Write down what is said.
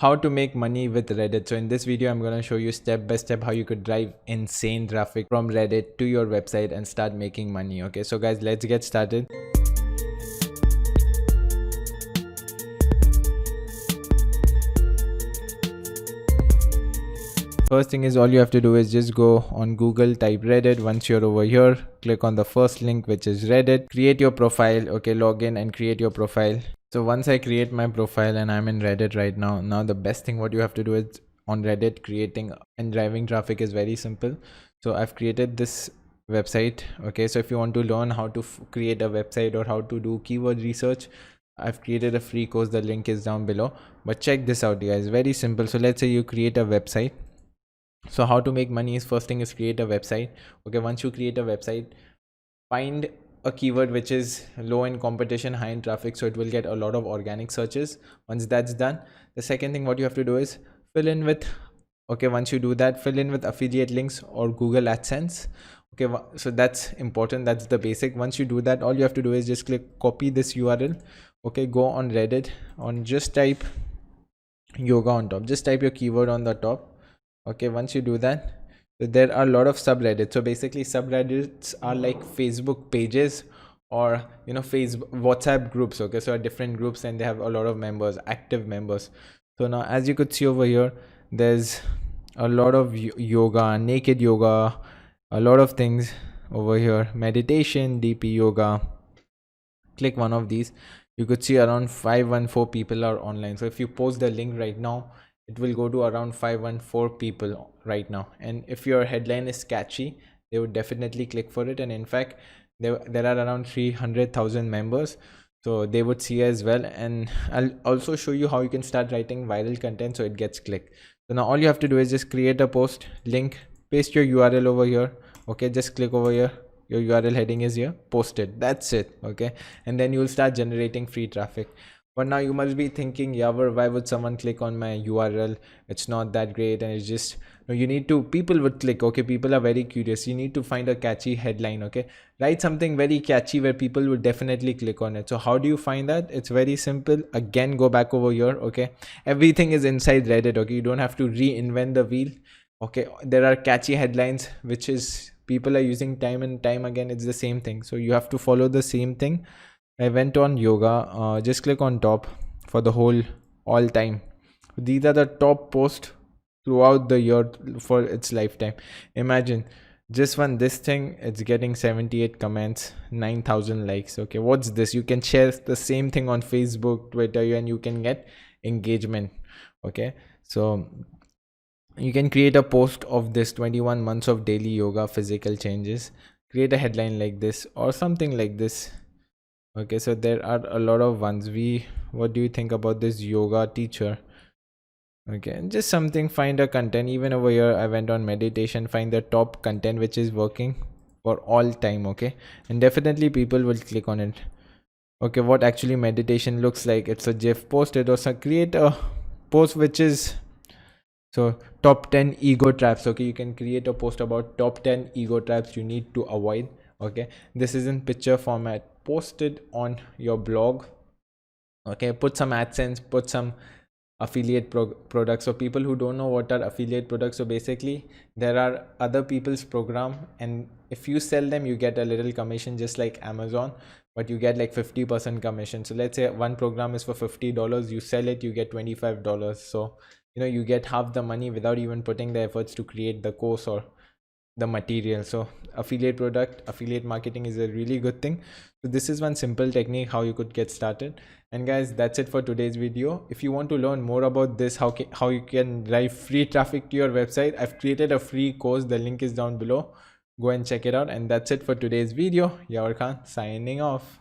how to make money with Reddit. So in this video, I'm going to show you step by step how you could drive insane traffic from Reddit to your website and start making money. Okay, so guys, let's get started. First thing is, all you have to do is just go on Google, type Reddit. Once you're over here, click on the first link, which is Reddit. Create your profile. Okay, log in and create your profile. So once I create my profile and I'm in Reddit right now, the best thing what you have to do is on Reddit, creating and driving traffic is very simple. So I've created this website. Okay, so if you want to learn how to create a website or how to do keyword research, I've created a free course. The link is down below. But check this out, guys. Very simple. So let's say you create a website. So how to make money is, first thing is create a website. Okay, once you create a website, find a keyword which is low in competition, high in traffic, so it will get a lot of organic searches. Once that's done, the second thing what you have to do is fill in with, okay, once you do that, fill in with affiliate links or Google AdSense. Okay, so that's important. That's the basic. Once you do that, all you have to do is just click copy this URL. Okay, go on Reddit, on just type yoga on top, just type your keyword on the top. Okay, once you do that, there are a lot of subreddits. So basically subreddits are like Facebook pages or Facebook WhatsApp groups. Okay, so are different groups and they have a lot of members, active members. So now as you could see over here, there's a lot of yoga, naked yoga, a lot of things over here, meditation, DP yoga. Click one of these. You could see around 514 people are online. So if you post the link right now, it will go to around 514 people right now. And if your headline is catchy, they would definitely click for it. And in fact, there are around 300,000 members, so they would see as well. And I'll also show you how you can start writing viral content so it gets clicked. So now all you have to do is just create a post, link, paste your URL over here. Okay, just click over here, your URL heading is here, post it, that's it. Okay, and then you will start generating free traffic. But now you must be thinking, Yavar, why would someone click on my URL? It's not that great. And it's just, you need to, people would click. Okay, people are very curious. You need to find a catchy headline. Okay, write something very catchy where people would definitely click on it. So how do you find that? It's very simple. Again, go back over here. Okay, everything is inside Reddit. Okay, you don't have to reinvent the wheel. Okay, there are catchy headlines which is people are using time and time again. It's the same thing, so you have to follow the same thing. I went on yoga, just click on top for the whole all time. These are the top posts throughout the year for its lifetime. Imagine just this thing, it's getting 78 comments, 9,000 likes. Okay, what's this? You can share the same thing on Facebook, Twitter, and you can get engagement. Okay, so you can create a post of this 21 months of daily yoga physical changes. Create a headline like this or something like this. Okay, so there are a lot of ones. What do you think about this yoga teacher? Okay, just something, find a content. Even over here, I went on meditation, find the top content which is working for all time. Okay, and definitely people will click on it. Okay, what actually meditation looks like? It's a GIF, post it, or create a post which is, so top 10 ego traps. Okay, you can create a post about top 10 ego traps you need to avoid. Okay, this is in picture format. Post it on your blog. Okay, put some AdSense, put some affiliate products. So people who don't know what are affiliate products, so basically there are other people's program, and if you sell them you get a little commission, just like Amazon, but you get like 50% commission. So let's say one program is for $50, you sell it, you get $25. So you get half the money without even putting the efforts to create the course or the material. So affiliate marketing is a really good thing. So this is one simple technique how you could get started. And guys, that's it for today's video. If you want to learn more about this, how you can drive free traffic to your website, I've created a free course. The link is down below. Go and check it out. And that's it for today's video. Yavar Khan signing off.